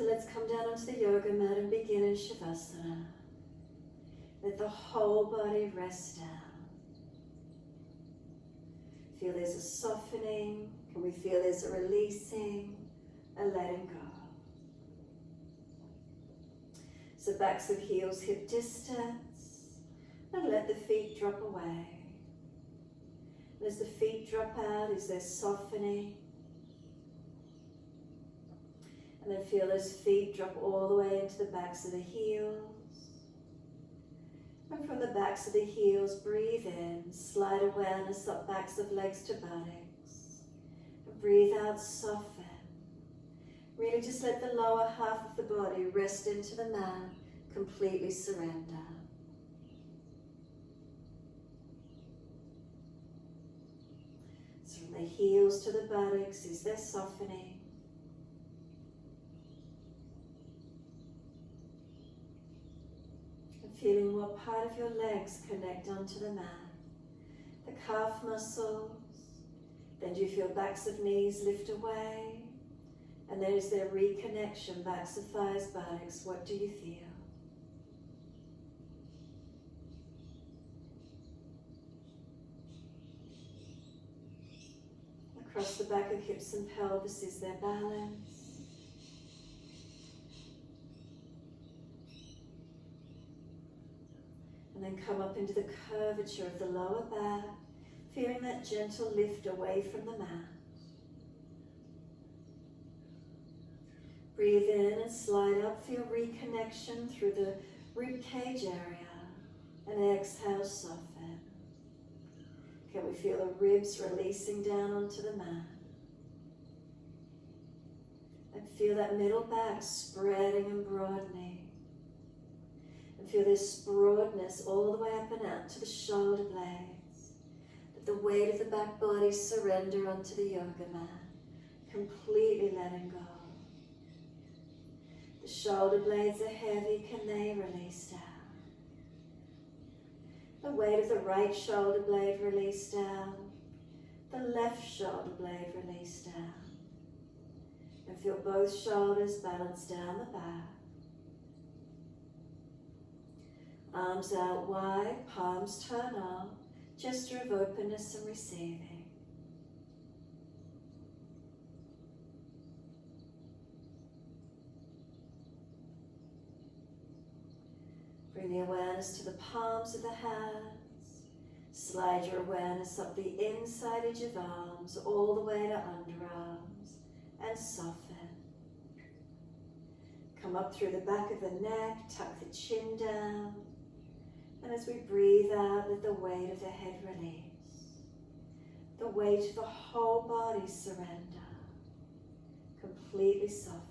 So let's come down onto the yoga mat and begin in Shavasana. Let the whole body rest down. Feel there's a softening. Can we feel there's a releasing, a letting go? So backs of heels hip distance, and let the feet drop away. And as the feet drop out, is there softening? And then feel those feet drop all the way into the backs of the heels. And from the backs of the heels, breathe in, slide awareness up backs of legs to buttocks. And breathe out, soften. Really just let the lower half of the body rest into the mat, completely surrender. So from the heels to the buttocks, is there softening? And feeling what part of your legs connect onto the mat. The calf muscles. Then do you feel backs of knees lift away? And then is there reconnection, backs of thighs, buttocks? What do you feel? Across the back of hips and pelvis, is there balance? And then come up into the curvature of the lower back, feeling that gentle lift away from the mat. Breathe in and slide up, feel reconnection through the rib cage area, and exhale, soften. Can we feel the ribs releasing down onto the mat? And feel that middle back spreading and broadening. And feel this broadness all the way up and out to the shoulder blades. Let the weight of the back body surrender onto the yoga mat, completely letting go. The shoulder blades are heavy, can they release down? The weight of the right shoulder blade release down. The left shoulder blade release down. And feel both shoulders balance down the back. Arms out wide, palms turn up, gesture of openness and receiving. Bring the awareness to the palms of the hands. Slide your awareness up the inside edge of arms, all the way to underarms, and soften. Come up through the back of the neck, tuck the chin down. And as we breathe out, let the weight of the head release. The weight of the whole body surrender. Completely soften.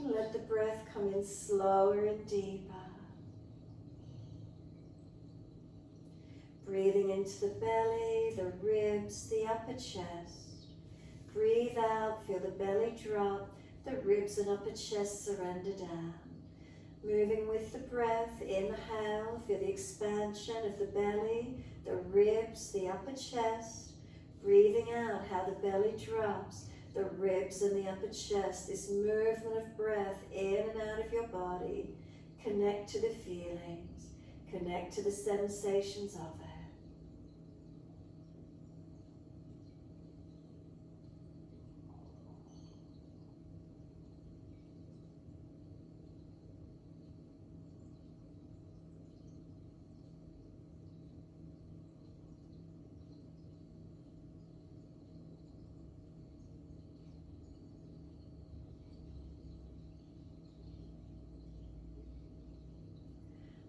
And let the breath come in slower and deeper. Breathing into the belly, the ribs, the upper chest. Breathe out, feel the belly drop, the ribs and upper chest surrender down. Moving with the breath, inhale, feel the expansion of the belly, the ribs, the upper chest. Breathing out, how the belly drops, the ribs and the upper chest, this movement of breath in and out of your body. Connect to the feelings, connect to the sensations of it.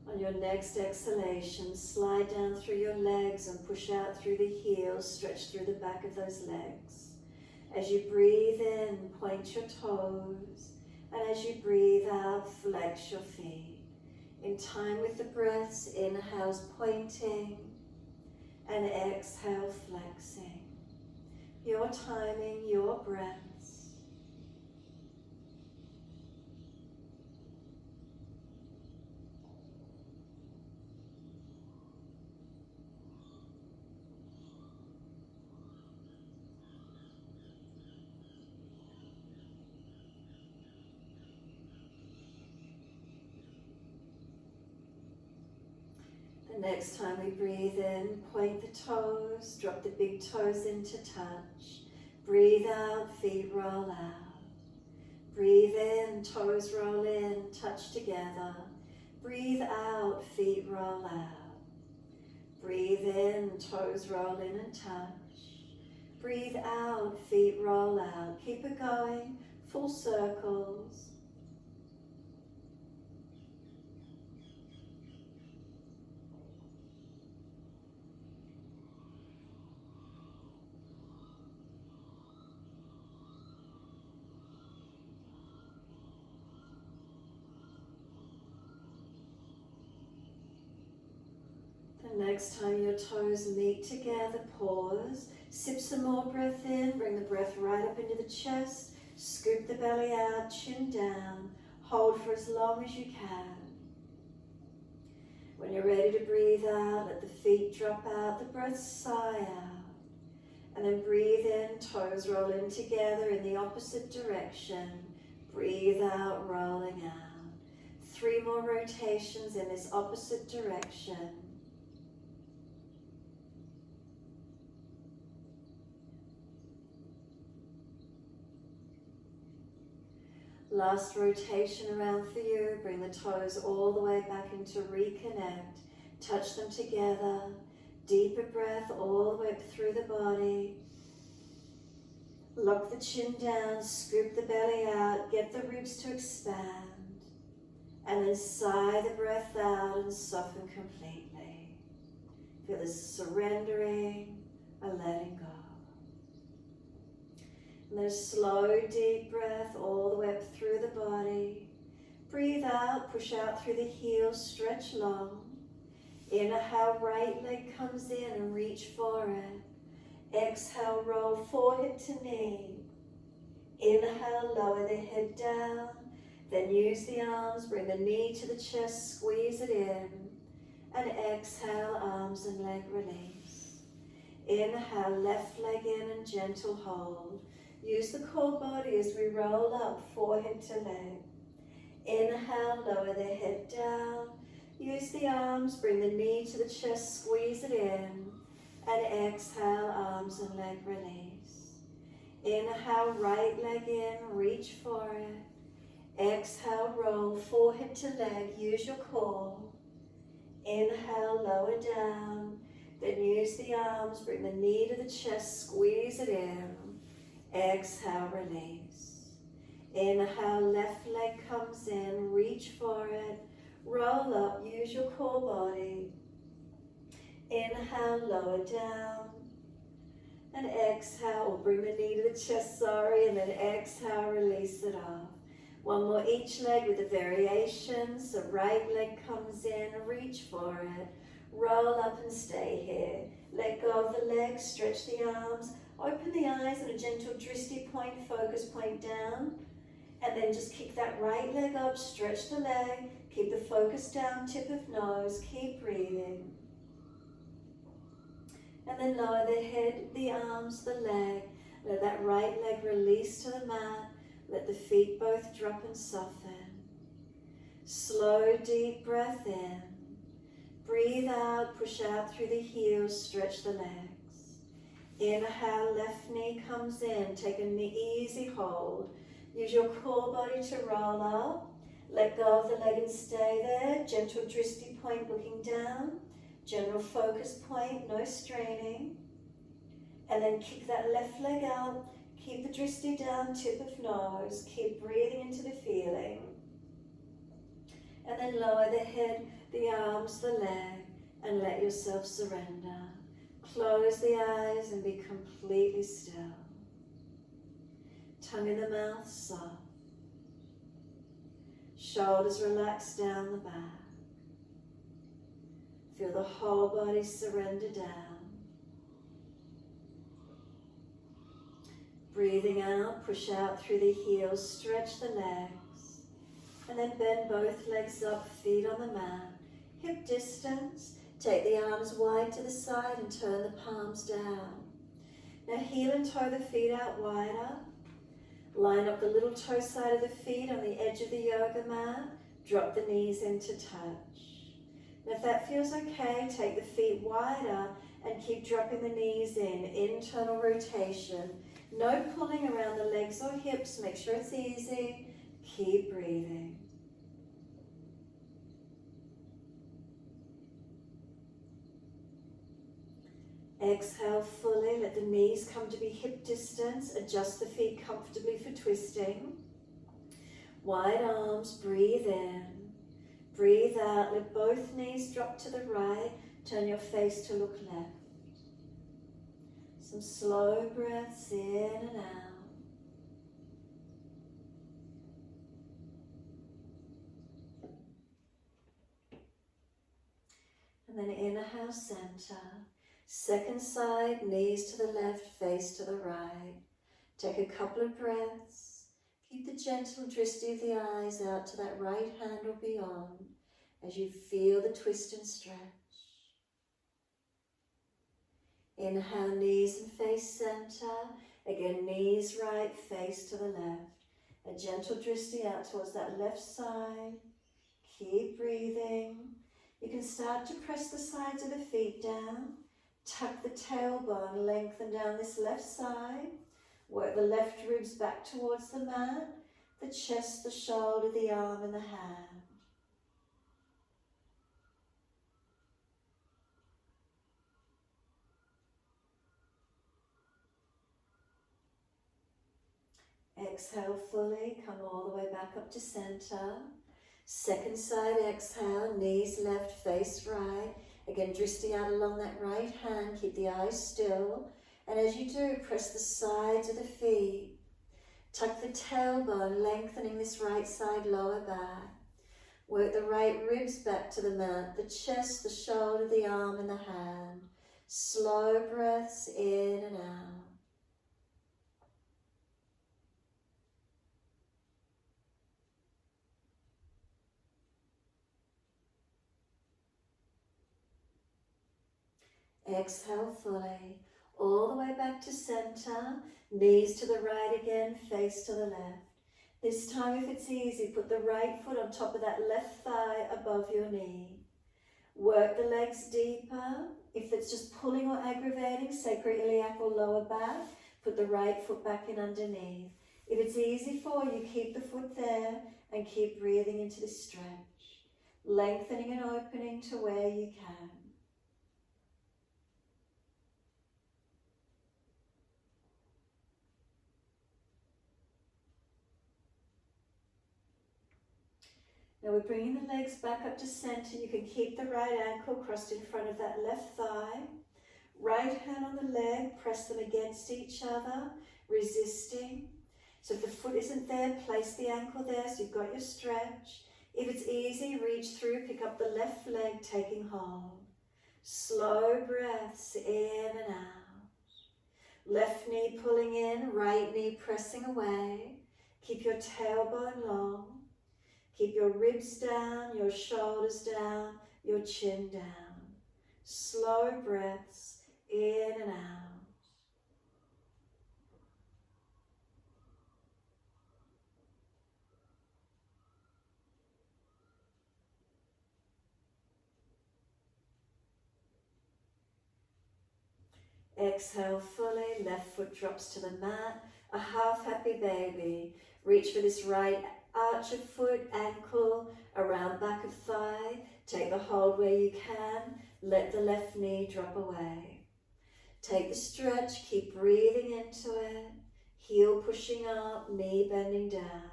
On your next exhalation, slide down through your legs and push out through the heels, stretch through the back of those legs. As you breathe in, point your toes, and as you breathe out, flex your feet. In time with the breaths, inhales pointing, and exhale flexing. Your timing, your breaths. And next time we breathe in, point the toes, drop the big toes into touch. Breathe out, feet roll out. Breathe in, toes roll in, touch together. Breathe out, feet roll out. Breathe in, toes roll in and touch. Breathe out, feet roll out. Keep it going, full circles. The next time your toes meet together, pause. Sip some more breath in, bring the breath right up into the chest. Scoop the belly out, chin down. Hold for as long as you can. When you're ready to breathe out, let the feet drop out, the breath sigh out. And then breathe in, toes roll in together in the opposite direction. Breathe out, rolling out. 3 more rotations in this opposite direction. Last rotation around for you. Bring the toes all the way back into reconnect. Touch them together. Deeper breath all the way up through the body. Lock the chin down, scoop the belly out, get the ribs to expand. And then sigh the breath out and soften completely. Feel this surrendering and letting go. And then a slow, deep breath all the way up through the body. Breathe out, push out through the heels, stretch long. Inhale, right leg comes in and reach for it. Exhale, roll forehead to knee. Inhale, lower the head down. Then use the arms, bring the knee to the chest, squeeze it in. And exhale, arms and leg release. Inhale, left leg in and gentle hold. Use the core body as we roll up, forehead to leg. Inhale, lower the head down. Use the arms, bring the knee to the chest, squeeze it in. And exhale, arms and leg release. Inhale, right leg in, reach for it. Exhale, roll, forehead to leg, use your core. Inhale, lower down. Then use the arms, bring the knee to the chest, squeeze it in. Exhale, release. Inhale, left leg comes in, reach for it. Roll up, use your core body. Inhale, lower down. And exhale, or bring the knee to the chest, and then exhale, release it off. One more each leg with a variation. So right leg comes in, reach for it. Roll up and stay here. Let go of the legs, stretch the arms. Open the eyes and a gentle Drishti point, focus point down. And then just kick that right leg up, stretch the leg. Keep the focus down, tip of nose, keep breathing. And then lower the head, the arms, the leg. Let that right leg release to the mat. Let the feet both drop and soften. Slow, deep breath in. Breathe out, push out through the heels, stretch the legs. Inhale, left knee comes in, take an easy hold. Use your core body to roll up. Let go of the leg and stay there. Gentle Drishti point looking down. General focus point, no straining. And then kick that left leg out. Keep the Drishti down, tip of nose. Keep breathing into the feeling. And then lower the head, the arms, the leg, and let yourself surrender. Close the eyes and be completely still. Tongue in the mouth, soft. Shoulders relaxed down the back. Feel the whole body surrender down. Breathing out, push out through the heels, stretch the legs. And then bend both legs up, feet on the mat. Hip distance. Take the arms wide to the side and turn the palms down. Now heel and toe the feet out wider. Line up the little toe side of the feet on the edge of the yoga mat. Drop the knees into touch. And if that feels okay, take the feet wider and keep dropping the knees in, internal rotation. No pulling around the legs or hips, make sure it's easy. Keep breathing. Exhale fully, let the knees come to be hip distance, adjust the feet comfortably for twisting. Wide arms, breathe in. Breathe out, let both knees drop to the right, turn your face to look left. Some slow breaths in and out. And then inhale, center. Second side, knees to the left, face to the right. Take a couple of breaths. Keep the gentle drishti of the eyes out to that right hand or beyond as you feel the twist and stretch. Inhale, knees and face center. Again, knees right, face to the left. A gentle drishti out towards that left side. Keep breathing. You can start to press the sides of the feet down. Tuck the tailbone, lengthen down this left side. Work the left ribs back towards the mat. The chest, the shoulder, the arm and the hand. Exhale fully, come all the way back up to center. Second side exhale, knees left, face right. Again, drishti out along that right hand, keep the eyes still. And as you do, press the sides of the feet. Tuck the tailbone, lengthening this right side lower back. Work the right ribs back to the mat, the chest, the shoulder, the arm and the hand. Slow breaths in and out. Exhale fully, all the way back to center, knees to the right again, face to the left. This time, if it's easy, put the right foot on top of that left thigh above your knee. Work the legs deeper. If it's just pulling or aggravating, sacroiliac or lower back, put the right foot back in underneath. If it's easy for you, keep the foot there and keep breathing into the stretch, lengthening and opening to where you can. Now we're bringing the legs back up to center. You can keep the right ankle crossed in front of that left thigh. Right hand on the leg, press them against each other, resisting. So if the foot isn't there, place the ankle there so you've got your stretch. If it's easy, reach through, pick up the left leg, taking hold. Slow breaths in and out. Left knee pulling in, right knee pressing away. Keep your tailbone long. Keep your ribs down, your shoulders down, your chin down. Slow breaths in and out. Exhale fully, left foot drops to the mat. A half happy baby. Reach for this right arch of foot, ankle, around back of thigh. Take the hold where you can. Let the left knee drop away. Take the stretch, keep breathing into it. Heel pushing up, knee bending down.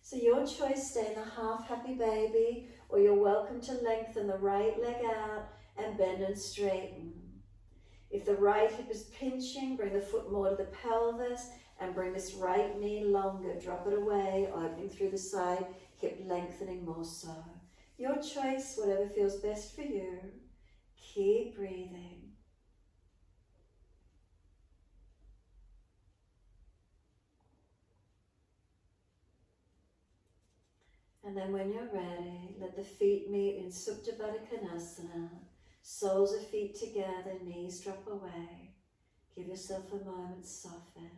So your choice, stay in the half happy baby, or you're welcome to lengthen the right leg out and bend and straighten. If the right hip is pinching, bring the foot more to the pelvis and bring this right knee longer. Drop it away, opening through the side, hip lengthening more so. Your choice, whatever feels best for you. Keep breathing. And then when you're ready, let the feet meet in Supta Baddha Konasana. Soles of feet together, knees drop away. Give yourself a moment, soften.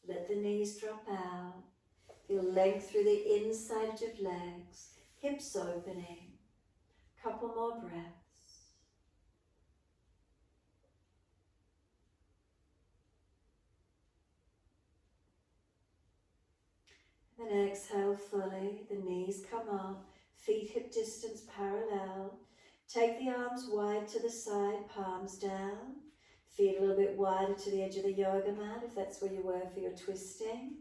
Let the knees drop out. Feel length through the inside of your legs, hips opening. Couple more breaths. Then exhale fully, the knees come up, feet hip distance parallel. Take the arms wide to the side, palms down. Feet a little bit wider to the edge of the yoga mat if that's where you were for your twisting.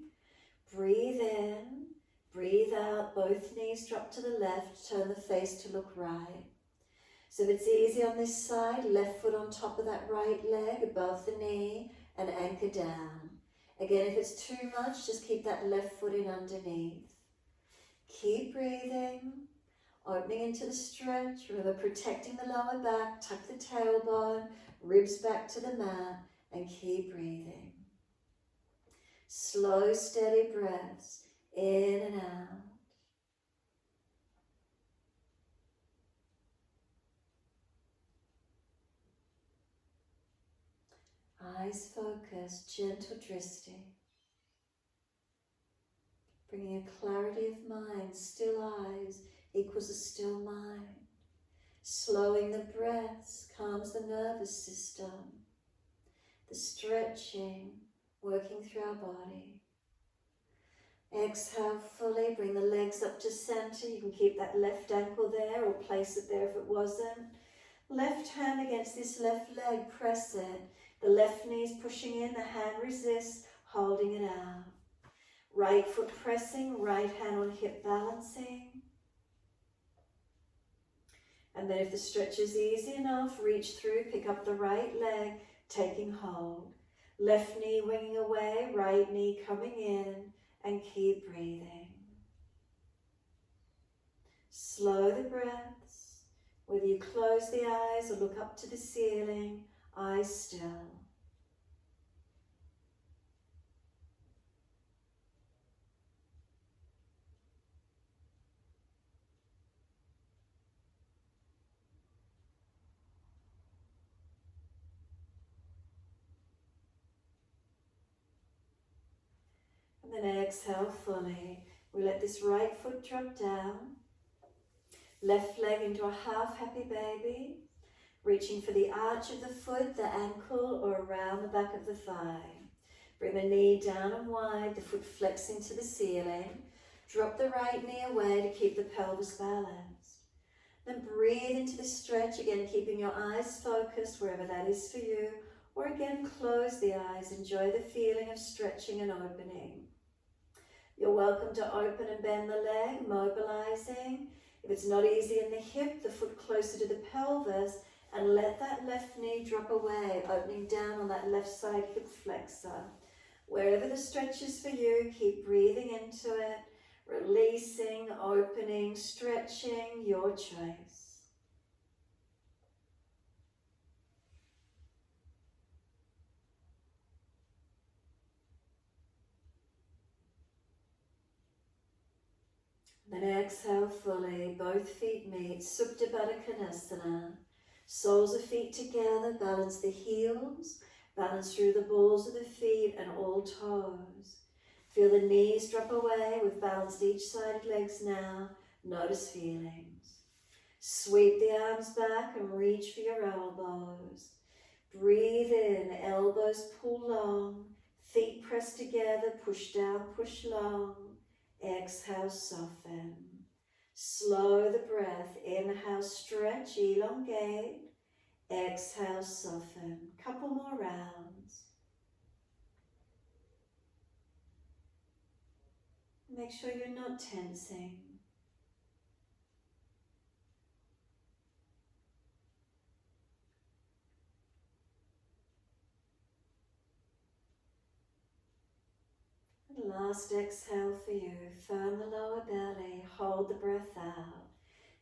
Breathe in, breathe out, both knees drop to the left, turn the face to look right. So if it's easy on this side, left foot on top of that right leg, above the knee, and anchor down. Again, if it's too much, just keep that left foot in underneath. Keep breathing, opening into the stretch. Remember, protecting the lower back, tuck the tailbone, ribs back to the mat, and keep breathing. Slow, steady breaths, in and out. Eyes focused, gentle Drishti. Bringing a clarity of mind, still eyes equals a still mind. Slowing the breaths calms the nervous system. The stretching, working through our body. Exhale fully, bring the legs up to center. You can keep that left ankle there or place it there if it wasn't. Left hand against this left leg, press it. The left knee is pushing in, the hand resists, holding it out. Right foot pressing, right hand on hip balancing. And then if the stretch is easy enough, reach through, pick up the right leg, taking hold. Left knee winging away, right knee coming in, and keep breathing. Slow the breaths, whether you close the eyes or look up to the ceiling, eyes still. And then exhale fully. We let this right foot drop down. Left leg into a half happy baby. Reaching for the arch of the foot, the ankle, or around the back of the thigh. Bring the knee down and wide, the foot flexing to the ceiling. Drop the right knee away to keep the pelvis balanced. Then breathe into the stretch, again keeping your eyes focused wherever that is for you. Or again, close the eyes, enjoy the feeling of stretching and opening. You're welcome to open and bend the leg, mobilizing. If it's not easy in the hip, the foot closer to the pelvis, and let that left knee drop away, opening down on that left side hip flexor. Wherever the stretch is for you, keep breathing into it, releasing, opening, stretching, your choice. Then exhale fully, both feet meet, Supta Baddha Konasana. Soles of feet together, balance the heels, balance through the balls of the feet and all toes. Feel the knees drop away, we've balanced each side of legs now, notice feelings. Sweep the arms back and reach for your elbows. Breathe in, elbows pull long, feet press together, push down, push long. Exhale, soften. Slow the breath. Inhale, stretch, elongate. Exhale, soften. Couple more rounds. Make sure you're not tensing. And last exhale for you. Firm the lower belly. Hold the breath out.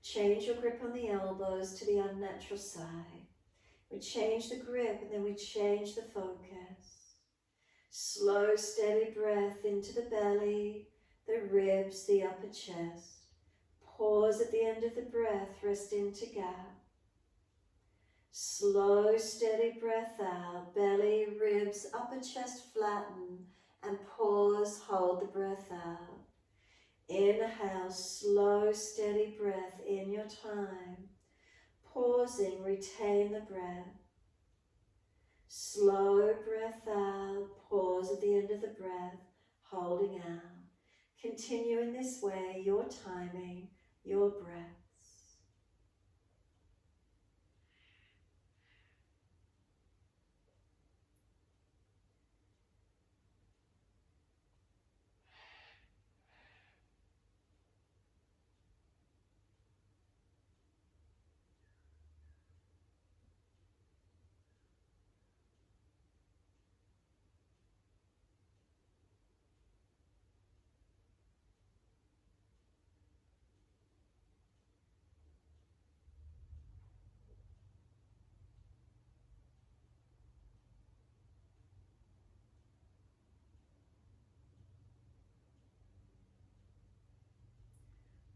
Change your grip on the elbows to the unnatural side. We change the grip and then we change the focus. Slow, steady breath into the belly, the ribs, the upper chest. Pause at the end of the breath, rest into gap. Slow, steady breath out, belly, ribs, upper chest flatten, and pause, hold the breath out. Inhale, slow, steady breath in your time. pausing, retain the breath. Slow breath out, pause at the end of the breath, holding out. Continue in this way, your timing, your breaths.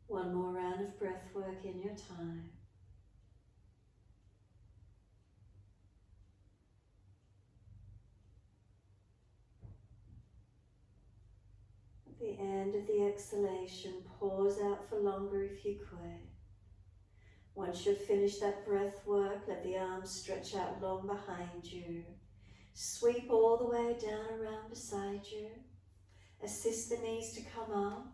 One more round of breath work in your time. At the end of the exhalation, pause out for longer if you could. Once you've finished that breath work, let the arms stretch out long behind you. Sweep all the way down around beside you. Assist the knees to come up.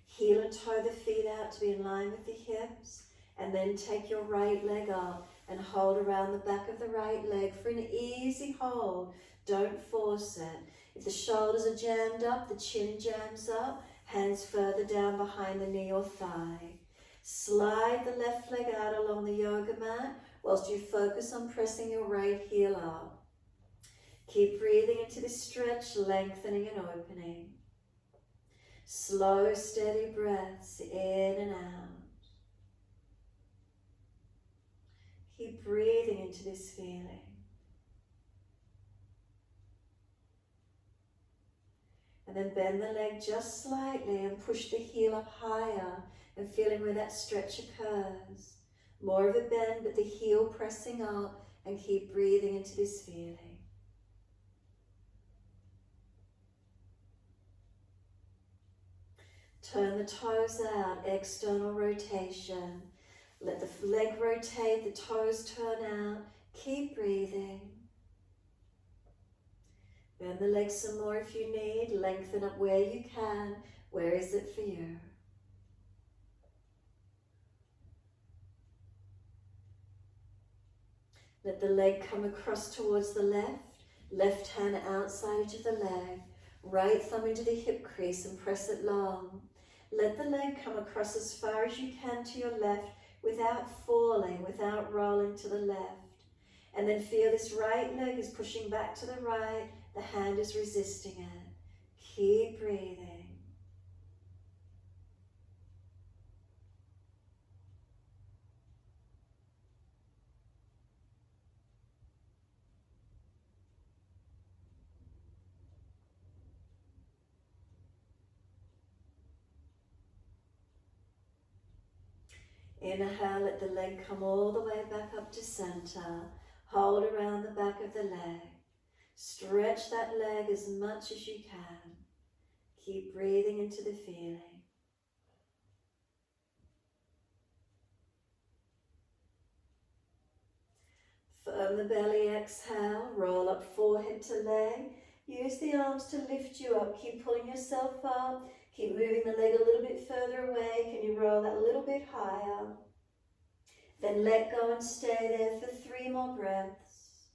Heel and toe the feet out to be in line with the hips. And then take your right leg up and hold around the back of the right leg for an easy hold. Don't force it. If the shoulders are jammed up, the chin jams up, hands further down behind the knee or thigh. Slide the left leg out along the yoga mat whilst you focus on pressing your right heel up. Keep breathing into this stretch, lengthening and opening. Slow, steady breaths in and out. Keep breathing into this feeling. And then bend the leg just slightly and push the heel up higher and feeling where that stretch occurs. More of a bend, but the heel pressing up, and keep breathing into this feeling. Turn the toes out, external rotation. Let the leg rotate, the toes turn out. Keep breathing. Bend the legs some more if you need. Lengthen up where you can. Where is it for you? Let the leg come across towards the left. Left hand outside edge of the leg. Right thumb into the hip crease and press it long. Let the leg come across as far as you can to your left without falling, without rolling to the left. And then feel this right leg is pushing back to the right. The hand is resisting it. Keep breathing. Inhale, let the leg come all the way back up to center. Hold around the back of the leg. Stretch that leg as much as you can. Keep breathing into the feeling. Firm the belly, exhale, roll up forehead to leg. Use the arms to lift you up. Keep pulling yourself up. Keep moving the leg a little bit further away. Can you roll that a little bit higher? Then let go and stay there for 3 more breaths.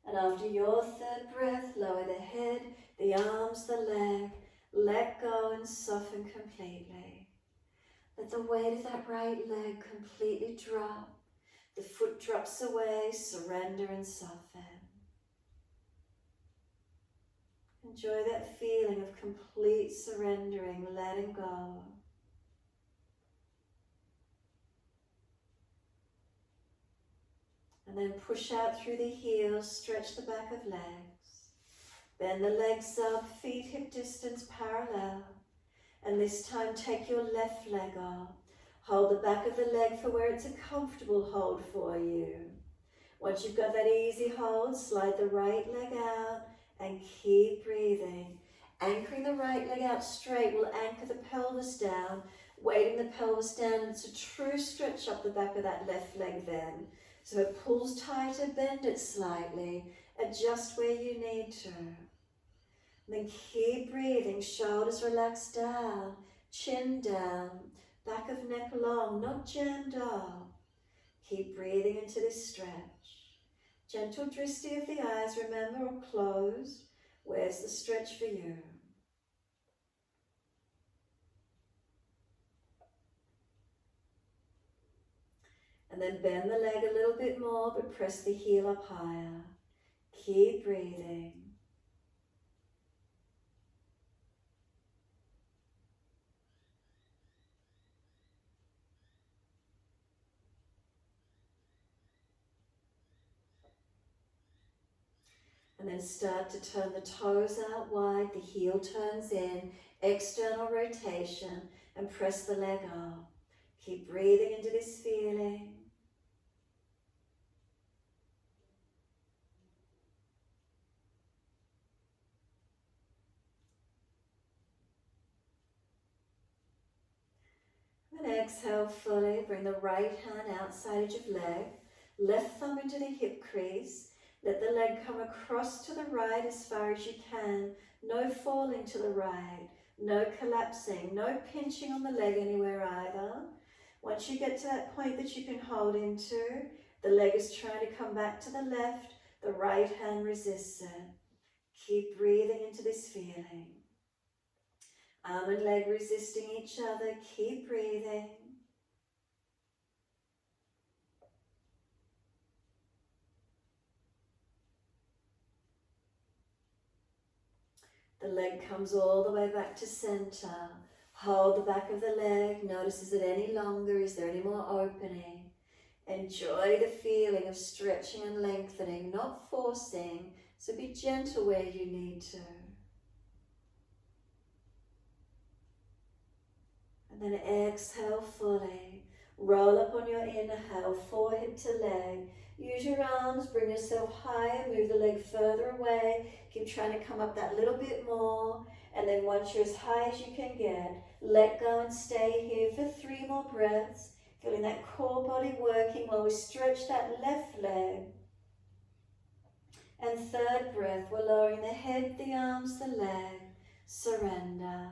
And after your 3rd breath, lower the head, the arms, the leg. Let go and soften completely. Let the weight of that right leg completely drop. The foot drops away, surrender and soften. Enjoy that feeling of complete surrendering, letting go. And then push out through the heels, stretch the back of legs. Bend the legs up, feet hip distance parallel. And this time take your left leg up. Hold the back of the leg for where it's a comfortable hold for you. Once you've got that easy hold, slide the right leg out and keep breathing. Anchoring the right leg out straight will anchor the pelvis down Weighting the pelvis down, it's a true stretch up the back of that left leg then. So it pulls tighter, bend it slightly, adjust where you need to. And then keep breathing, shoulders relaxed down, chin down, back of neck long, not jammed up. Keep breathing into this stretch. Gentle drishti of the eyes, remember, or closed. Where's the stretch for you? And then bend the leg a little bit more, but press the heel up higher. Keep breathing. And then start to turn the toes out wide, the heel turns in, external rotation, and press the leg up. Keep breathing into this feeling. And exhale fully, bring the right hand outside edge of leg, left thumb into the hip crease, let the leg come across to the right as far as you can, no falling to the right, no collapsing, no pinching on the leg anywhere either. Once you get to that point that you can hold into, the leg is trying to come back to the left, the right hand resists it. Keep breathing into this feeling. Arm and leg resisting each other, keep breathing. The leg comes all the way back to center. Hold the back of the leg. Notice, is it any longer? Is there any more opening? Enjoy the feeling of stretching and lengthening, not forcing. So be gentle where you need to. And then exhale fully. Roll up on your inhale, forehead to leg. Use your arms, bring yourself higher, move the leg further away. Keep trying to come up that little bit more. And then once you're as high as you can get, let go and stay here for 3 more breaths. Feeling that core body working while we stretch that left leg. And third breath, we're lowering the head, the arms, the leg. Surrender.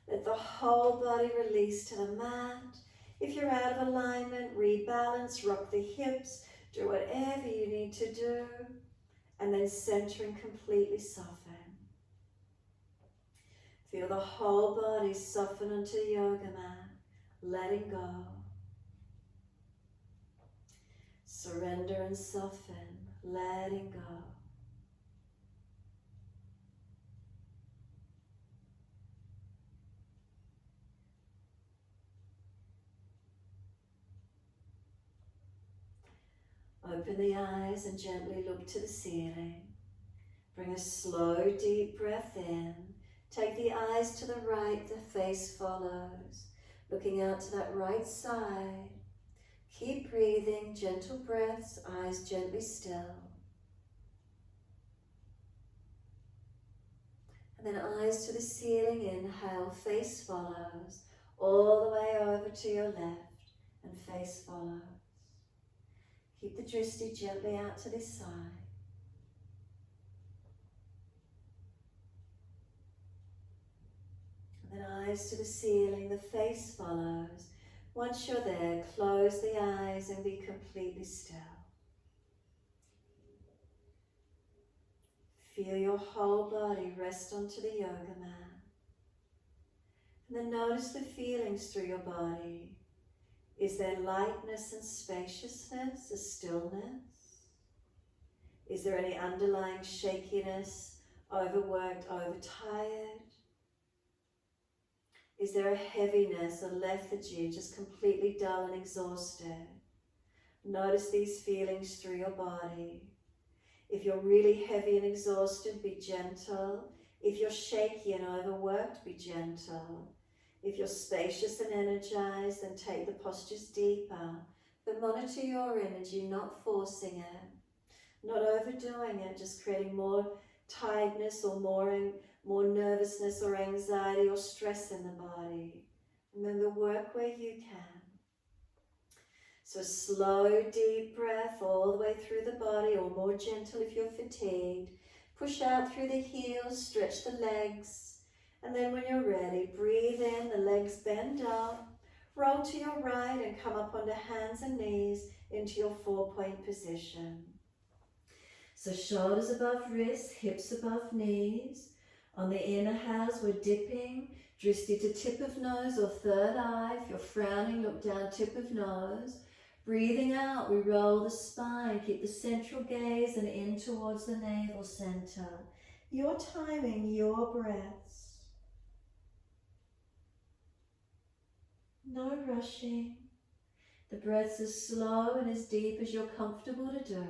Let the whole body release to the mat. If you're out of alignment, rebalance, rock the hips, do whatever you need to do, and then centering, completely soften. Feel the whole body soften onto the yoga mat, letting go. Surrender and soften, letting go. Open the eyes and gently look to the ceiling. Bring a slow, deep breath in. Take the eyes to the right, the face follows. Looking out to that right side. Keep breathing, gentle breaths, eyes gently still. And then eyes to the ceiling, inhale, face follows. All the way over to your left and face follows. Keep the drishti gently out to this side. And then eyes to the ceiling, the face follows. Once you're there, close the eyes and be completely still. Feel your whole body rest onto the yoga mat. And then notice the feelings through your body. Is there lightness and spaciousness, a stillness? Is there any underlying shakiness, overworked, overtired? Is there a heaviness, a lethargy, just completely dull and exhausted? Notice these feelings through your body. If you're really heavy and exhausted, be gentle. If you're shaky and overworked, be gentle. If you're spacious and energized, then take the postures deeper. But monitor your energy, not forcing it, not overdoing it, just creating more tiredness or more nervousness or anxiety or stress in the body. Remember, work where you can. So a slow, deep breath all the way through the body, or more gentle if you're fatigued. Push out through the heels, stretch the legs. And then when you're ready, breathe in, the legs bend up. Roll to your right and come up onto hands and knees into your 4-point position. So shoulders above wrists, hips above knees. On the inhales, we're dipping. Drishti to tip of nose or third eye. If you're frowning, look down, tip of nose. Breathing out, we roll the spine. Keep the central gaze and in towards the navel center. Your timing, your breaths. No rushing. The breaths as slow and as deep as you're comfortable to do.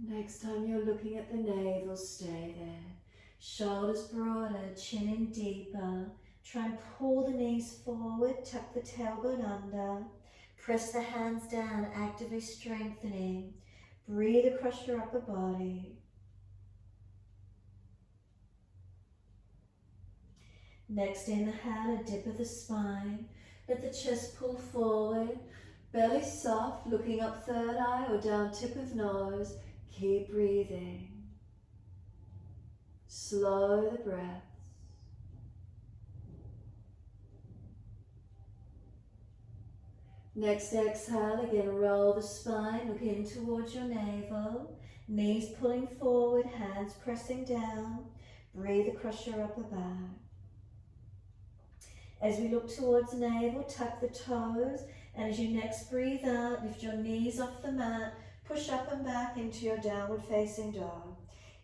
Next time you're looking at the navel, stay there. Shoulders broader, chin in deeper. Try and pull the knees forward, tuck the tailbone under. Press the hands down, actively strengthening. Breathe across your upper body. Next inhale, a dip of the spine. Let the chest pull forward. Belly soft, looking up third eye or down tip of nose. Keep breathing. Slow the breaths. Next exhale, again roll the spine, look in towards your navel. Knees pulling forward, hands pressing down. Breathe across your upper back. As we look towards navel, tuck the toes. And as you next breathe out, lift your knees off the mat. Push up and back into your downward facing dog.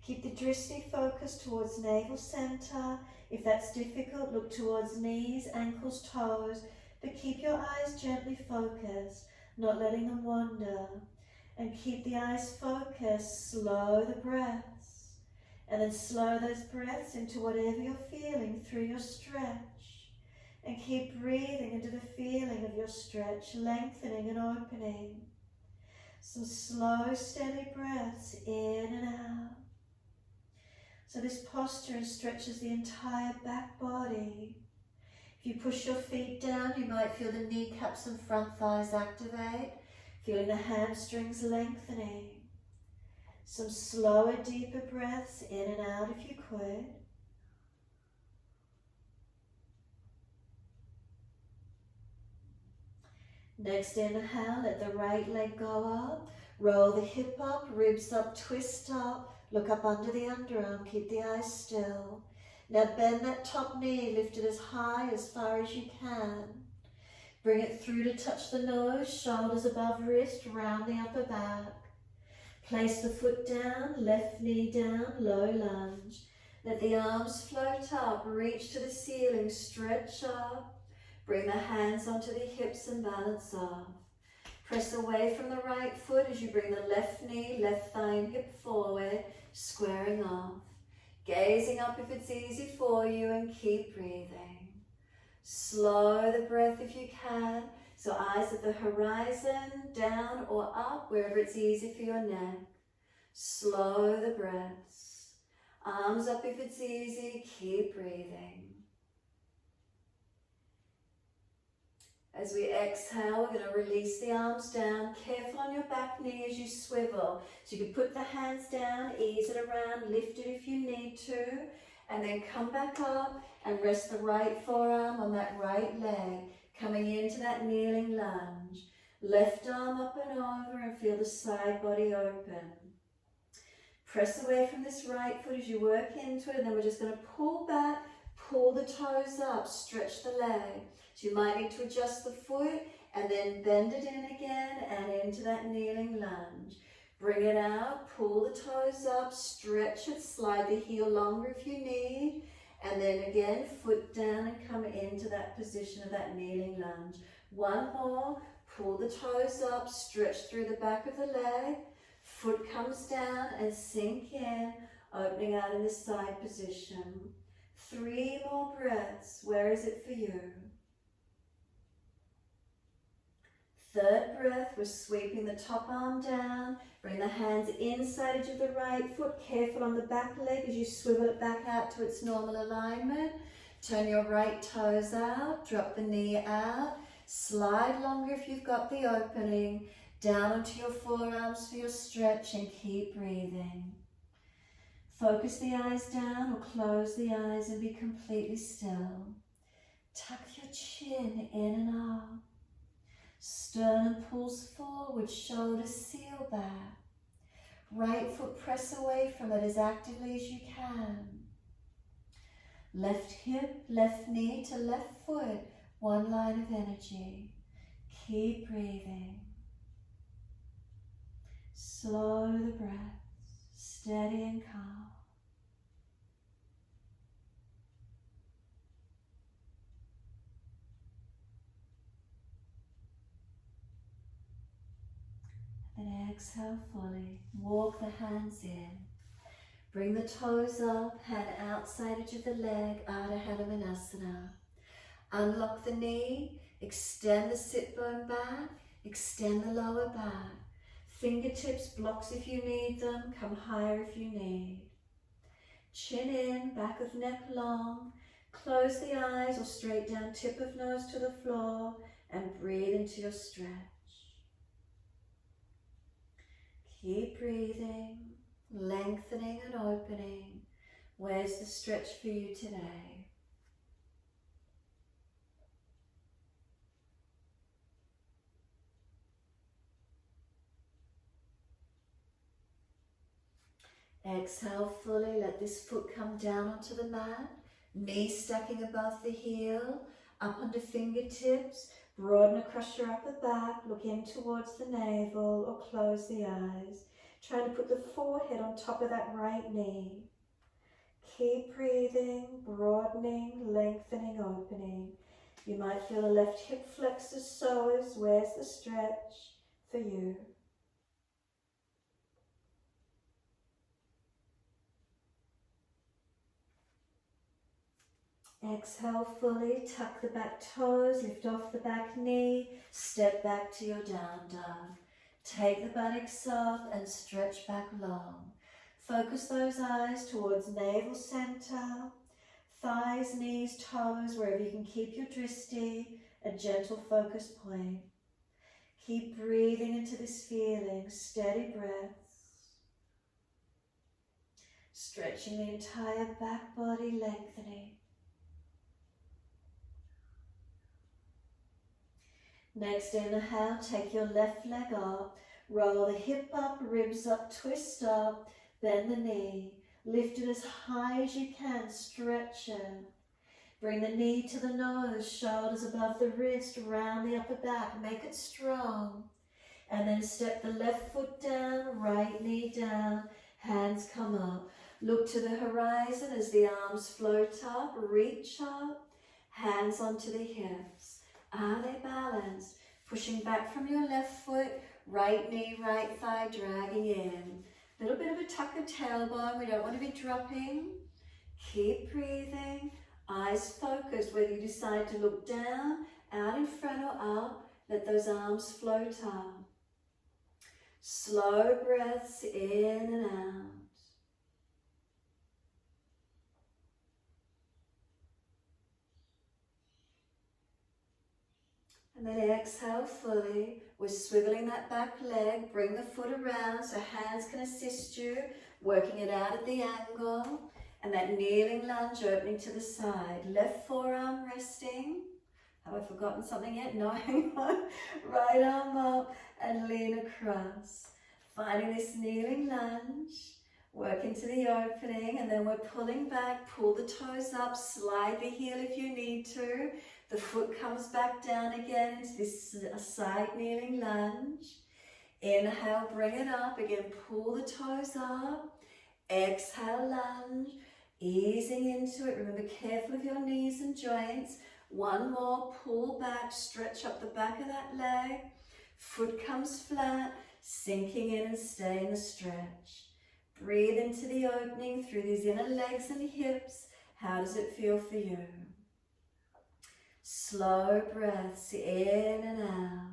Keep the drishti focused towards navel center. If that's difficult, look towards knees, ankles, toes, but keep your eyes gently focused, not letting them wander. And keep the eyes focused, slow the breaths. And then slow those breaths into whatever you're feeling through your stretch. And keep breathing into the feeling of your stretch, lengthening and opening. Some slow, steady breaths in and out. So this posture stretches the entire back body. If you push your feet down, you might feel the kneecaps and front thighs activate, feeling the hamstrings lengthening. Some slower, deeper breaths in and out if you could. Next inhale, let the right leg go up. Roll the hip up, ribs up, twist up. Look up under the underarm, keep the eyes still. Now bend that top knee, lift it as high, as far as you can. Bring it through to touch the nose, shoulders above wrist, round the upper back. Place the foot down, left knee down, low lunge. Let the arms float up, reach to the ceiling, stretch up. Bring the hands onto the hips and balance off. Press away from the right foot as you bring the left knee, left thigh and hip forward, squaring off. Gazing up if it's easy for you and keep breathing. Slow the breath if you can. So eyes at the horizon, down or up, wherever it's easy for your neck. Slow the breaths. Arms up if it's easy, keep breathing. As we exhale, we're going to release the arms down. Careful on your back knee as you swivel. So you can put the hands down, ease it around, lift it if you need to, and then come back up and rest the right forearm on that right leg, coming into that kneeling lunge. Left arm up and over and feel the side body open. Press away from this right foot as you work into it, and then we're just going to pull back, pull the toes up, stretch the leg. So you might need to adjust the foot and then bend it in again and into that kneeling lunge. Bring it out, pull the toes up, stretch it, slide the heel longer if you need, and then again, foot down and come into that position of that kneeling lunge. One more, pull the toes up, stretch through the back of the leg, foot comes down and sink in, opening out in the side position. 3 more breaths. Where is it for you? Third breath, we're sweeping the top arm down. Bring the hands inside edge of the right foot. Careful on the back leg as you swivel it back out to its normal alignment. Turn your right toes out. Drop the knee out. Slide longer if you've got the opening. Down onto your forearms for your stretch and keep breathing. Focus the eyes down or close the eyes and be completely still. Tuck your chin in and up. Sternum pulls forward, shoulders seal back. Right foot press away from it as actively as you can. Left hip, left knee to left foot, one line of energy. Keep breathing. Slow the breath, steady and calm. Then exhale fully. Walk the hands in. Bring the toes up, hand outside edge of the leg, Ardha Hanumanasana. Unlock the knee, extend the sit bone back, extend the lower back. Fingertips, blocks if you need them, come higher if you need. Chin in, back of neck long, close the eyes or straight down, tip of nose to the floor, and breathe into your stretch. Keep breathing, lengthening and opening. Where's the stretch for you today? Exhale fully, let this foot come down onto the mat. Knee stacking above the heel, up onto fingertips. Broaden across your upper back, look in towards the navel or close the eyes. Try to put the forehead on top of that right knee. Keep breathing, broadening, lengthening, opening. You might feel the left hip flex as psoas. Where's the stretch for you? Exhale fully, tuck the back toes, lift off the back knee, step back to your down dog. Take the buttocks off and stretch back long. Focus those eyes towards navel center, thighs, knees, toes, wherever you can keep your drishti, a gentle focus point. Keep breathing into this feeling, steady breaths. Stretching the entire back body, lengthening. Next inhale, take your left leg up, roll the hip up, ribs up, twist up, bend the knee, lift it as high as you can, stretch it. Bring the knee to the nose, shoulders above the wrist, round the upper back, make it strong. And then step the left foot down, right knee down, hands come up. Look to the horizon as the arms float up, reach up, hands onto the hips. Are they balanced? Pushing back from your left foot, right knee, right thigh, dragging in. A little bit of a tuckered tailbone, we don't want to be dropping. Keep breathing, eyes focused, whether you decide to look down, out in front or up, let those arms float up. Slow breaths in and out. And then exhale fully. We're swiveling that back leg. Bring the foot around so hands can assist you. Working it out at the angle. And that kneeling lunge opening to the side. Left forearm resting. Have I forgotten something yet? No, hang on. Right arm up and lean across. Finding this kneeling lunge. Work into the opening and then we're pulling back. Pull the toes up. Slide the heel if you need to. The foot comes back down again into this side kneeling lunge. Inhale, bring it up. Again, pull the toes up. Exhale, lunge. Easing into it. Remember, careful of your knees and joints. One more, pull back, stretch up the back of that leg. Foot comes flat, sinking in and stay in the stretch. Breathe into the opening through these inner legs and hips. How does it feel for you? Slow breaths in and out.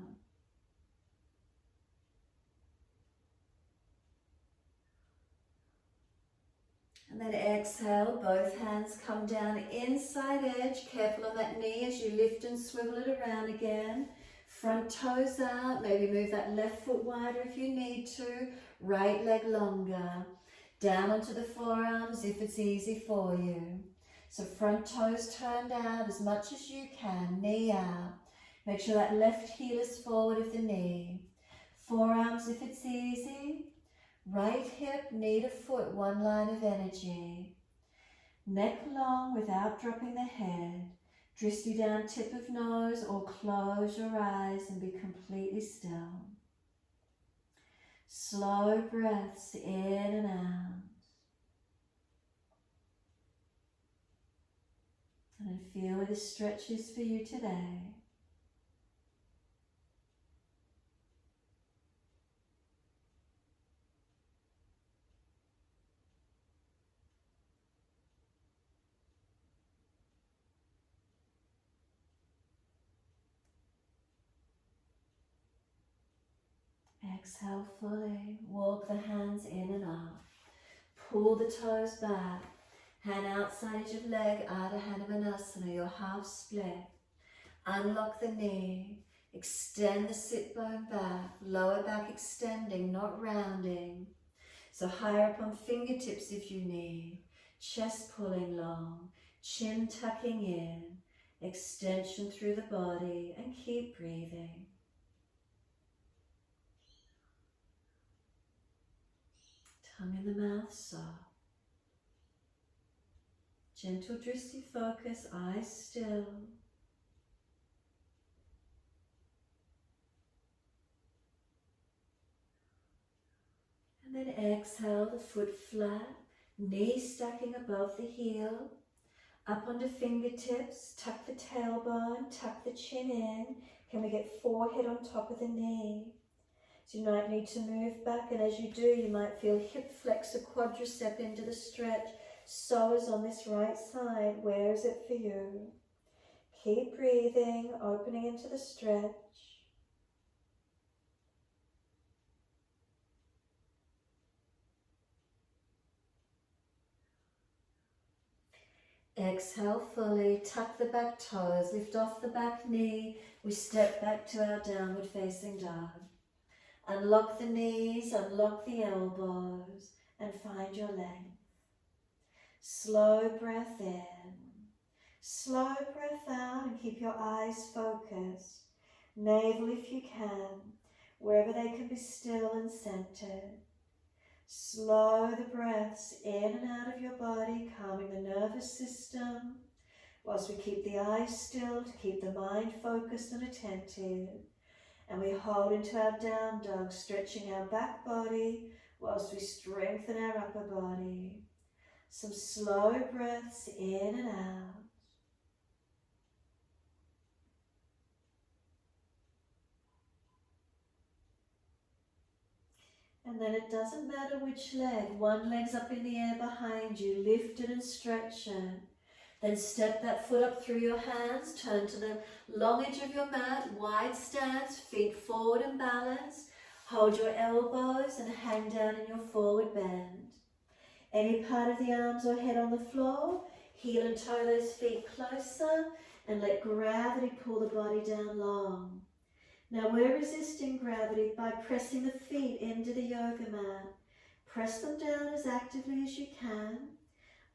And then exhale, both hands come down inside edge. Careful on that knee as you lift and swivel it around again. Front toes out, maybe move that left foot wider if you need to. Right leg longer. Down onto the forearms if it's easy for you. So front toes turned out as much as you can, knee out. Make sure that left heel is forward of the knee. Forearms if it's easy. Right hip, knee to foot, one line of energy. Neck long without dropping the head. Drishti down tip of nose or close your eyes and be completely still. Slow breaths in and out. And then feel where this stretch is for you today. Exhale fully. Walk the hands in and up. Pull the toes back. Hand outside edge of leg, Ardha Hanumanasana, your half split. Unlock the knee. Extend the sit bone back. Lower back extending, not rounding. So higher up on fingertips if you need. Chest pulling long. Chin tucking in. Extension through the body and keep breathing. Tongue in the mouth soft. Gentle Drishti focus, eyes still. And then exhale, the foot flat, knee stacking above the heel. Up onto fingertips, tuck the tailbone, tuck the chin in. Can we get forehead on top of the knee? So you might need to move back, and as you do, you might feel hip flexor, quadricep into the stretch. So is on this right side. Where is it for you? Keep breathing, opening into the stretch. Exhale fully, tuck the back toes, lift off the back knee. We step back to our downward facing dog. Unlock the knees, unlock the elbows, and find your length. Slow breath in, slow breath out, and keep your eyes focused. Navel if you can, wherever they can be still and centered. Slow the breaths in and out of your body, calming the nervous system, whilst we keep the eyes still to keep the mind focused and attentive. And we hold into our down dog, stretching our back body whilst we strengthen our upper body. Some slow breaths in and out. And then it doesn't matter which leg. One leg's up in the air behind you. Lift it and stretch it. Then step that foot up through your hands. Turn to the long edge of your mat. Wide stance, feet forward and balanced. Hold your elbows and hang down in your forward bend. Any part of the arms or head on the floor, heel and toe those feet closer and let gravity pull the body down long. Now we're resisting gravity by pressing the feet into the yoga mat. Press them down as actively as you can.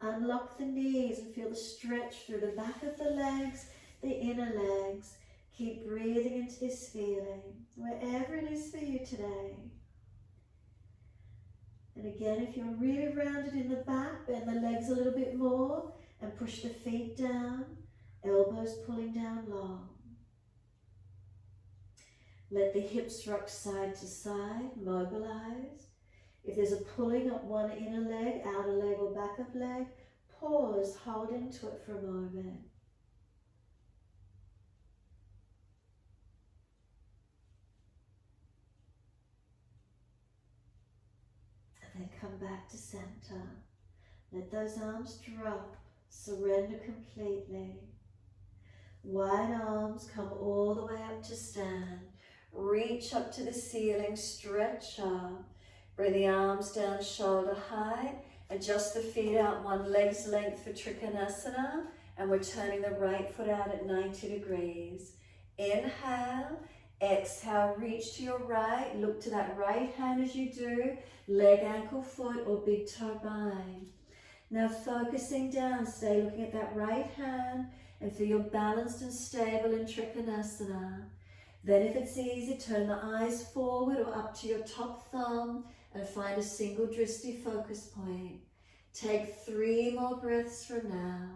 Unlock the knees and feel the stretch through the back of the legs, the inner legs. Keep breathing into this feeling, wherever it is for you today. And again, if you're really rounded in the back, bend the legs a little bit more and push the feet down, elbows pulling down long. Let the hips rock side to side, mobilize. If there's a pulling up one inner leg, outer leg or back of leg, pause, hold into it for a moment. And then come back to center. Let those arms drop, surrender completely. Wide arms, come all the way up to stand. Reach up to the ceiling, stretch up. Bring the arms down shoulder height. Adjust the feet out one leg's length for Trikonasana. And we're turning the right foot out at 90 degrees. Inhale, exhale, reach to your right. Look to that right hand as you do. Leg, ankle, foot or big toe bind. Now focusing down, stay looking at that right hand and feel balanced and stable in Trikonasana. Then if it's easy, turn the eyes forward or up to your top thumb and find a single Drishti focus point. Take 3 more breaths from now.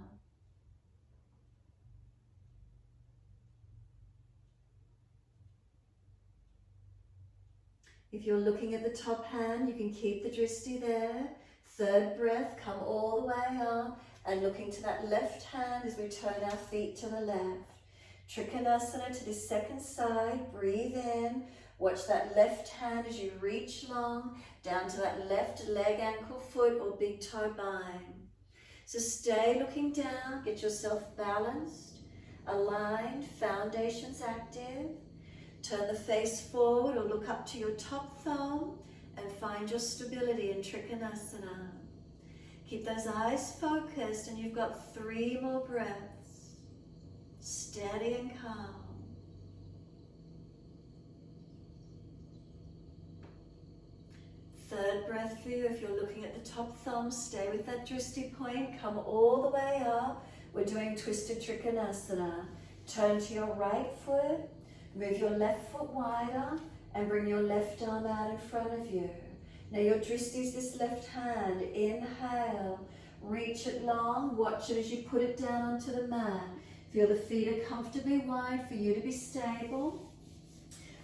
If you're looking at the top hand, you can keep the Drishti there. 3rd breath, come all the way up and looking to that left hand as we turn our feet to the left. Trikonasana to the 2nd side, breathe in. Watch that left hand as you reach long down to that left leg, ankle, foot or big toe bind. So stay looking down, get yourself balanced, aligned, foundations active. Turn the face forward or look up to your top thumb and find your stability in Trikonasana. Keep those eyes focused and you've got 3 more breaths. Steady and calm. Third breath for you. If you're looking at the top thumb, stay with that Drishti point. Come all the way up. We're doing twisted Trikonasana. Turn to your right foot. Move your left foot wider and bring your left arm out in front of you. Now your Drishti is this left hand. Inhale. Reach it long. Watch it as you put it down onto the mat. Feel the feet are comfortably wide for you to be stable.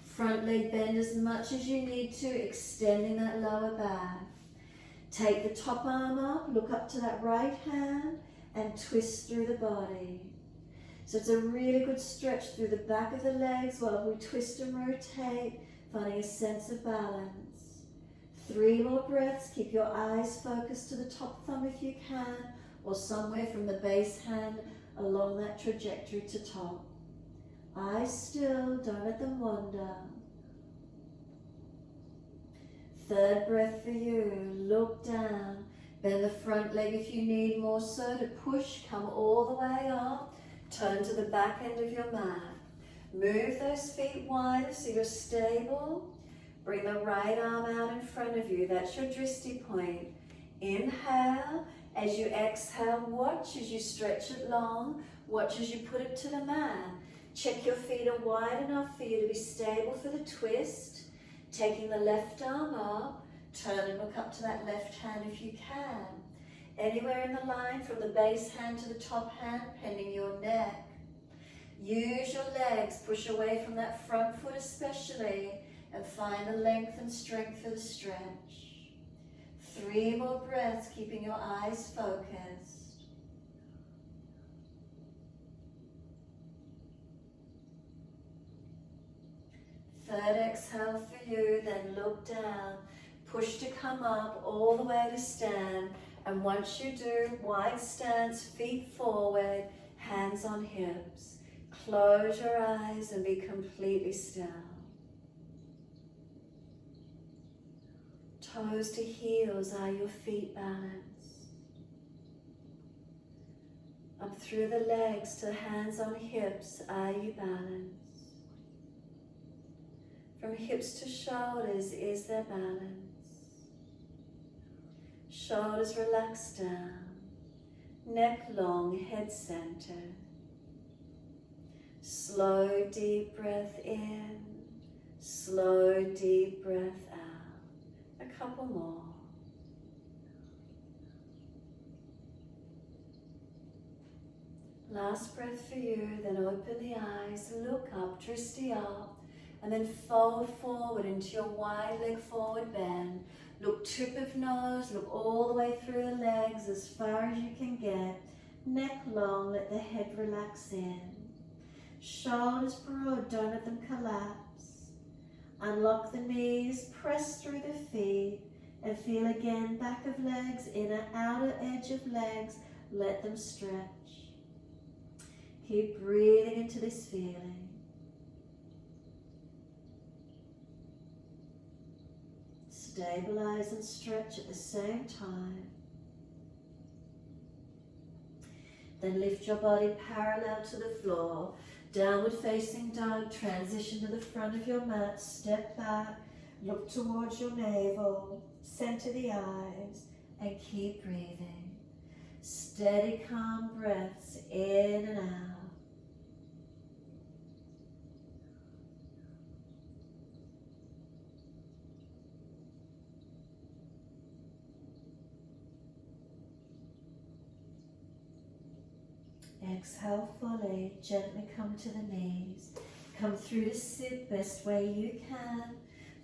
Front leg bend as much as you need to, extending that lower back. Take the top arm up, look up to that right hand and twist through the body. So it's a really good stretch through the back of the legs while we twist and rotate, finding a sense of balance. 3 more breaths. Keep your eyes focused to the top thumb if you can, or somewhere from the base hand along that trajectory to top. Eyes still, don't let them wander. 3rd breath for you. Look down. Bend the front leg if you need more so to push. Come all the way up. Turn to the back end of your mat. Move those feet wider so you're stable. Bring the right arm out in front of you. That's your Drishti point. Inhale. As you exhale, watch as you stretch it long. Watch as you put it to the mat. Check your feet are wide enough for you to be stable for the twist. Taking the left arm up, turn and look up to that left hand if you can. Anywhere in the line from the base hand to the top hand, pending your neck. Use your legs, push away from that front foot especially, and find the length and strength for the stretch. 3 more breaths, keeping your eyes focused. Third exhale for you, then look down. Push to come up all the way to stand. And once you do, wide stance, feet forward, hands on hips. Close your eyes and be completely still. Toes to heels, are your feet balanced? Up through the legs to hands on hips, are you balanced? From hips to shoulders, is there balance? Shoulders relaxed down, neck long, head centered. Slow, deep breath in, slow, deep breath out. A couple more. Last breath for you, then open the eyes, look up, Drishti up. And then fold forward into your wide leg forward bend. Look tip of nose, look all the way through the legs as far as you can get. Neck long, let the head relax in. Shoulders broad, don't let them collapse. Unlock the knees, press through the feet, and feel again back of legs, inner outer edge of legs, let them stretch. Keep breathing into this feeling. Stabilize and stretch at the same time. Then lift your body parallel to the floor. Downward facing dog, transition to the front of your mat, step back, look towards your navel, center the eyes, and keep breathing. Steady, calm breaths in and out. Exhale fully, gently come to the knees. Come through to sit best way you can.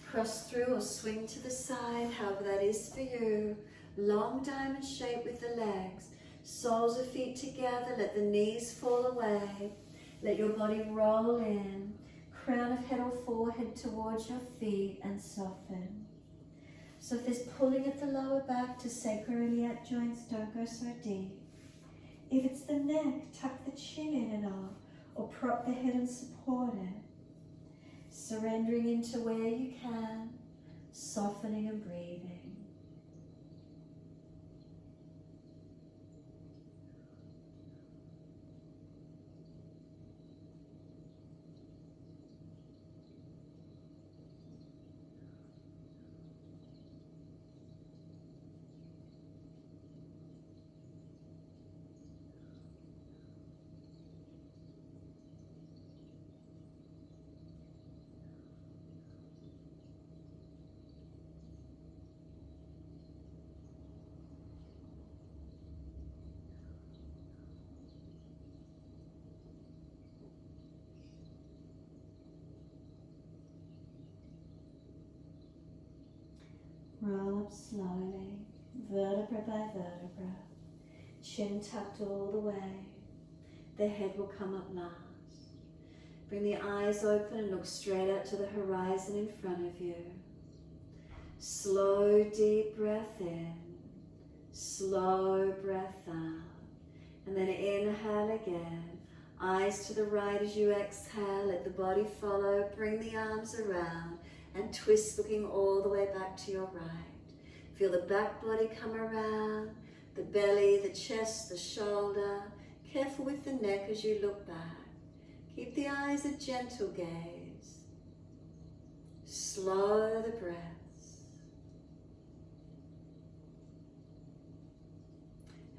Cross through or swing to the side, however that is for you. Long diamond shape with the legs. Soles of feet together, let the knees fall away. Let your body roll in. Crown of head or forehead towards your feet and soften. So if there's pulling at the lower back to sacroiliac joints, don't go so deep. If it's the neck, tuck the chin in and up, or prop the head and support it. Surrendering into where you can, softening and breathing. Roll up slowly, vertebra by vertebra, chin tucked all the way. The head will come up last. Bring the eyes open and look straight out to the horizon in front of you. Slow, deep breath in, slow breath out. And then inhale again. Eyes to the right as you exhale, let the body follow. Bring the arms around and twist, looking all the way back to your right. Feel the back body come around, the belly, the chest, the shoulder. Careful with the neck as you look back. Keep the eyes a gentle gaze. Slow the breaths.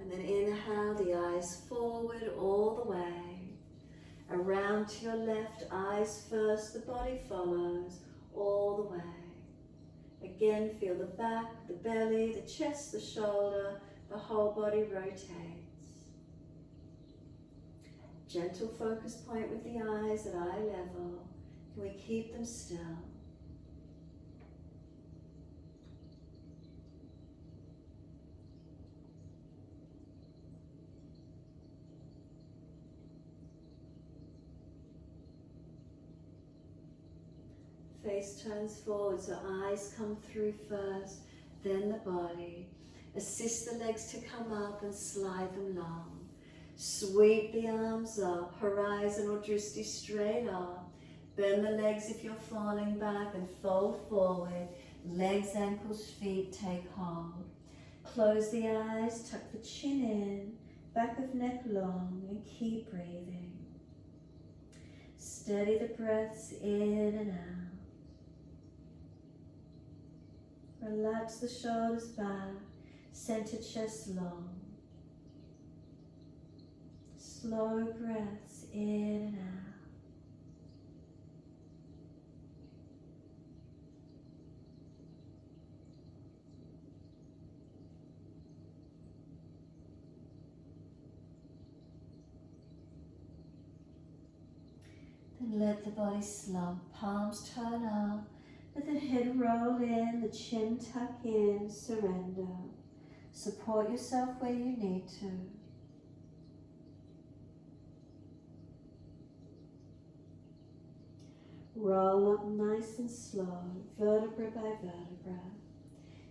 And then inhale, the eyes forward all the way. Around to your left, eyes first, the body follows all the way. Again, feel the back, the belly, the chest, the shoulder, the whole body rotates. Gentle focus point with the eyes at eye level. Can we keep them still? Face turns forward, so eyes come through first, then the body. Assist the legs to come up and slide them long. Sweep the arms up, horizon or Drishti straight up. Bend the legs if you're falling back and fold forward. Legs, ankles, feet take hold. Close the eyes, tuck the chin in, back of neck long, and keep breathing. Steady the breaths in and out. Relax the shoulders back, center chest long. Slow breaths in and out. And let the body slump, palms turn up, let the head roll in, the chin tuck in, surrender. Support yourself where you need to. Roll up nice and slow, vertebra by vertebra.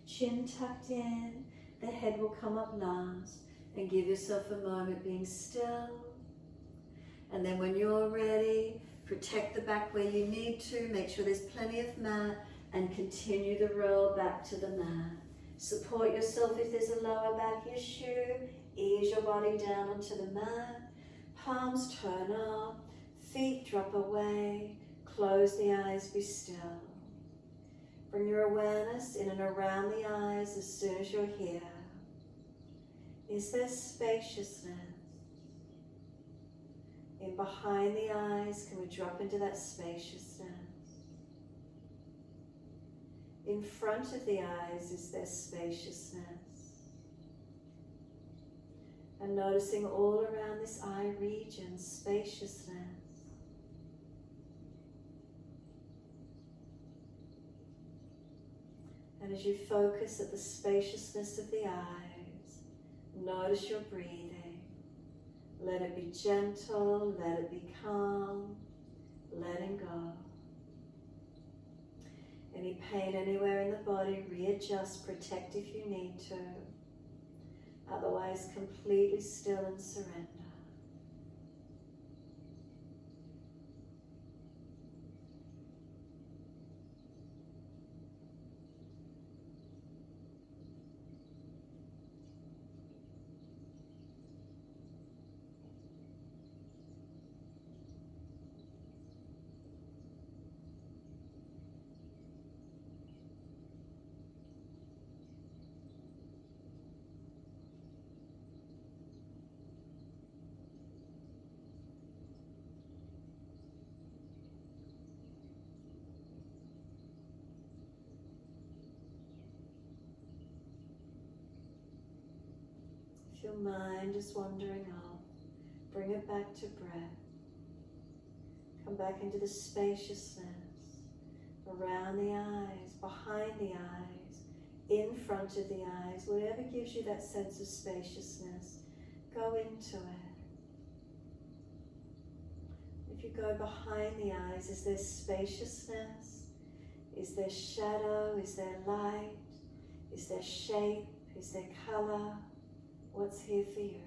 Chin tucked in, the head will come up last, and give yourself a moment being still. And then when you're ready, protect the back where you need to, make sure there's plenty of mat, and continue the roll back to the mat. Support yourself if there's a lower back issue, ease your body down onto the mat, palms turn up, feet drop away, close the eyes, be still. Bring your awareness in and around the eyes as soon as you're here. Is there spaciousness? In behind the eyes, can we drop into that spaciousness? In front of the eyes, is there spaciousness? And noticing all around this eye region, spaciousness. And as you focus at the spaciousness of the eyes, notice your breathing. Let it be gentle, let it be calm, letting go. Any pain anywhere in the body, readjust, protect if you need to. Otherwise, completely still and surrender. If your mind is wandering off, bring it back to breath. Come back into the spaciousness around the eyes, behind the eyes, in front of the eyes, whatever gives you that sense of spaciousness, go into it. If you go behind the eyes, is there spaciousness? Is there shadow? Is there light? Is there shape? Is there color? What's here for you?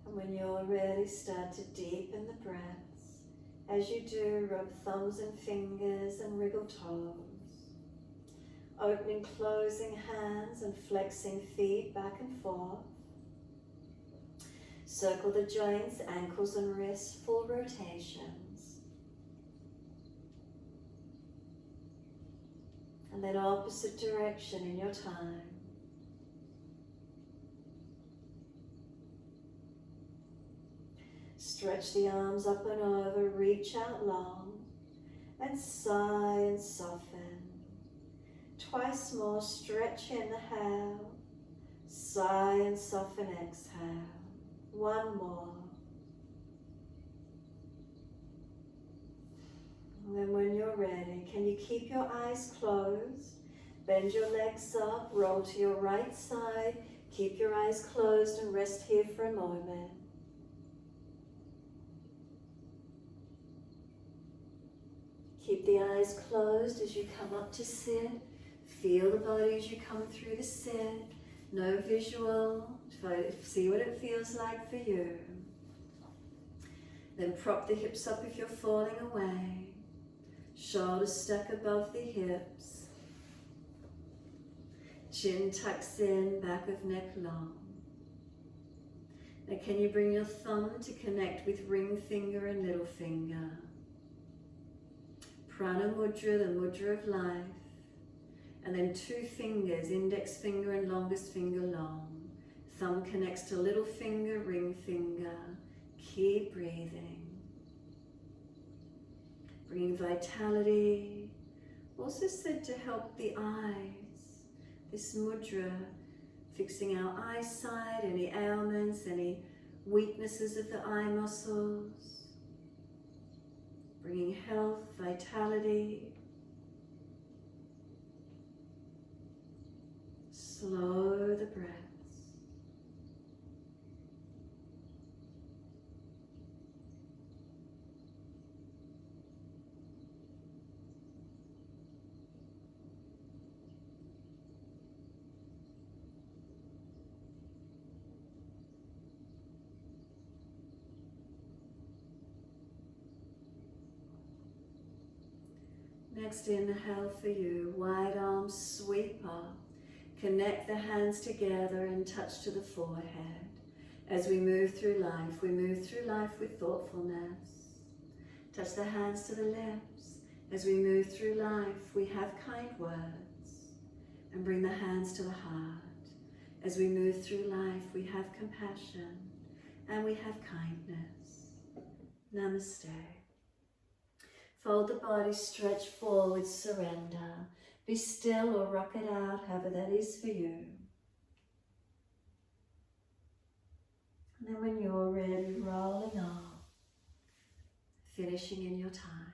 When you're ready, start to deepen the breaths. As you do, rub thumbs and fingers and wriggle toes. Opening, closing hands and flexing feet back and forth. Circle the joints, ankles and wrists, full rotations. And then opposite direction in your time. Stretch the arms up and over, reach out long, and sigh and soften. Twice more, stretch, inhale, sigh and soften, exhale. One more. And then when you're ready, can you keep your eyes closed? Bend your legs up, roll to your right side, keep your eyes closed and rest here for a moment. Keep the eyes closed as you come up to sit. Feel the body as you come through the sit. No visual. See what it feels like for you. Then prop the hips up if you're falling away. Shoulders stuck above the hips. Chin tucks in, back of neck long. Now can you bring your thumb to connect with ring finger and little finger? Prana mudra, the mudra of life. And then 2 fingers, index finger and longest finger long. Thumb connects to little finger, ring finger. Keep breathing. Bringing vitality. Also said to help the eyes. This mudra, fixing our eyesight, any ailments, any weaknesses of the eye muscles. Bringing health, vitality. Slow the breaths. Next inhale for you, wide arms sweep up. Connect the hands together and touch to the forehead. As we move through life with thoughtfulness. Touch the hands to the lips. As we move through life, we have kind words. And bring the hands to the heart. As we move through life, we have compassion and we have kindness. Namaste. Fold the body, stretch forward, surrender. Be still or rock it out, however that is for you. And then when you're ready, rolling up, finishing in your time.